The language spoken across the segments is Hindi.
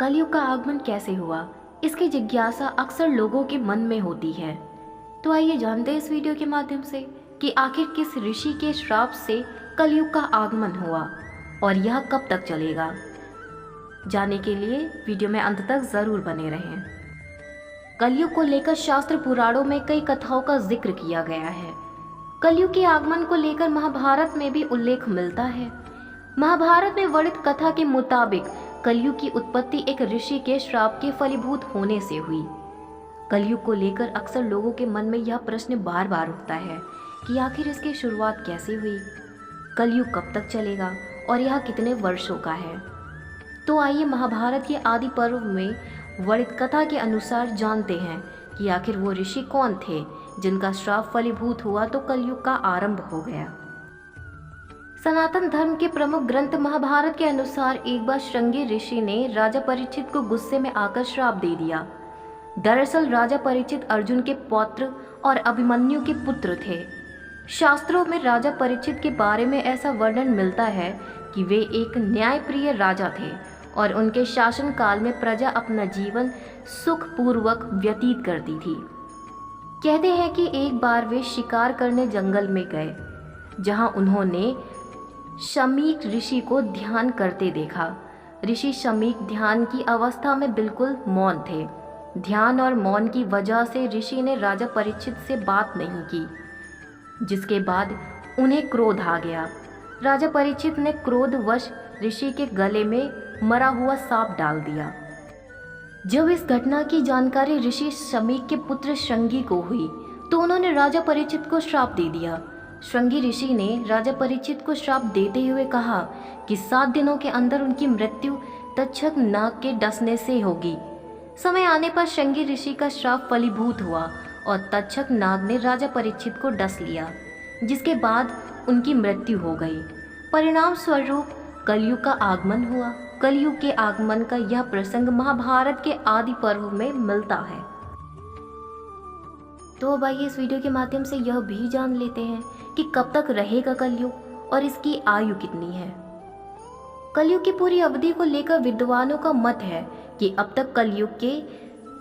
कलयुग का आगमन कैसे हुआ, इसकी जिज्ञासा अक्सर लोगों के मन में होती है। तो आइए जानते हैं इस वीडियो के माध्यम से कि आखिर किस ऋषि के श्राप से कलयुग का आगमन हुआ और यह कब तक चलेगा। जानने के लिए वीडियो में अंत तक जरूर बने रहें। कलयुग को लेकर शास्त्र पुराणों में कई कथाओं का जिक्र किया गया है। कलयुग के आगमन को लेकर महाभारत में भी उल्लेख मिलता है। महाभारत में वर्णित कथा के मुताबिक कलयुग की उत्पत्ति एक ऋषि के श्राप के फलीभूत होने से हुई। कलयुग को लेकर अक्सर लोगों के मन में यह प्रश्न बार बार उठता है कि आखिर इसकी शुरुआत कैसे हुई, कलयुग कब तक चलेगा और यह कितने वर्षों का है। तो आइए महाभारत के आदि पर्व में वर्णित कथा के अनुसार जानते हैं कि आखिर वो ऋषि कौन थे जिनका श्राप फलीभूत हुआ तो कलयुग का आरंभ हो गया। सनातन धर्म के प्रमुख ग्रंथ महाभारत के अनुसार एक बार श्रृंगी ऋषि ने राजा परीक्षित को गुस्से में आकर श्राप दे दिया। दरअसल राजा परीक्षित अर्जुन के पौत्र और अभिमन्यु के पुत्र थे। शास्त्रों में राजा परीक्षित के बारे में ऐसा वर्णन मिलता है कि वे एक न्यायप्रिय राजा थे और उनके शासन काल में प्रजा अपना जीवन सुखपूर्वक व्यतीत करती थी। कहते हैं कि एक बार वे शिकार करने जंगल में गए, जहां उन्होंने शमीक ऋषि को ध्यान करते देखा। ऋषि शमीक ध्यान की अवस्था में बिल्कुल मौन थे। ध्यान और मौन की वजह से ऋषि ने राजा परीक्षित से बात नहीं की, जिसके बाद उन्हें क्रोध आ गया। राजा परीक्षित ने क्रोधवश ऋषि के गले में मरा हुआ सांप डाल दिया। जब इस घटना की जानकारी ऋषि शमीक के पुत्र श्रृंगी को हुई तो उन्होंने राजा परीक्षित को श्राप दे दिया। श्रृंगी ऋषि ने राजा परीक्षित को श्राप देते हुए कहा कि 7 दिनों के अंदर उनकी मृत्यु तक्षक नाग के डसने से होगी। समय आने पर श्रृंगी ऋषि का श्राप फलीभूत हुआ और तक्षक नाग ने राजा परीक्षित को डस लिया, जिसके बाद उनकी मृत्यु हो गई। परिणाम स्वरूप कलयुग का आगमन हुआ। कलयुग के आगमन का यह प्रसंग महाभारत के आदि पर्व में मिलता है। तो अब आइए इस वीडियो के माध्यम से यह भी जान लेते हैं कि कब तक रहेगा कलयुग और इसकी आयु कितनी है। कलयुग की पूरी अवधि को लेकर विद्वानों का मत है कि अब तक कलयुग के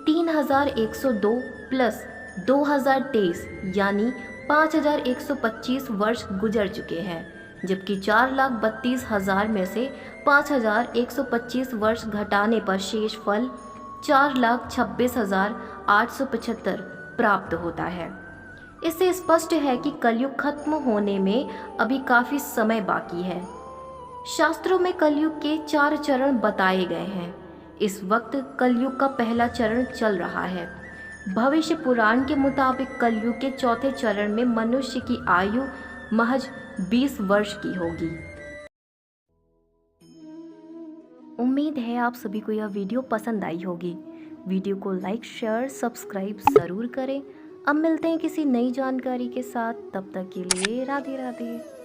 3102 प्लस 2023 यानी 5125 वर्ष गुजर चुके हैं, जबकि 4,32,000 में से 5,125 वर्ष घटाने पर शेष फल 4,26,875 प्राप्त होता है। इससे स्पष्ट है कि कलयुग खत्म होने में अभी काफी समय बाकी है। शास्त्रों में कलयुग के 4 चरण बताए गए हैं। इस वक्त कलयुग का पहला चरण चल रहा है। भविष्य पुराण के मुताबिक कलयुग के चौथे चरण में मनुष्य की आयु महज 20 वर्ष की होगी। उम्मीद है आप सभी को यह वीडियो पसंद आई होगी। वीडियो को लाइक, शेयर, सब्सक्राइब ज़रूर करें। अब मिलते हैं किसी नई जानकारी के साथ, तब तक के लिए राधे राधे।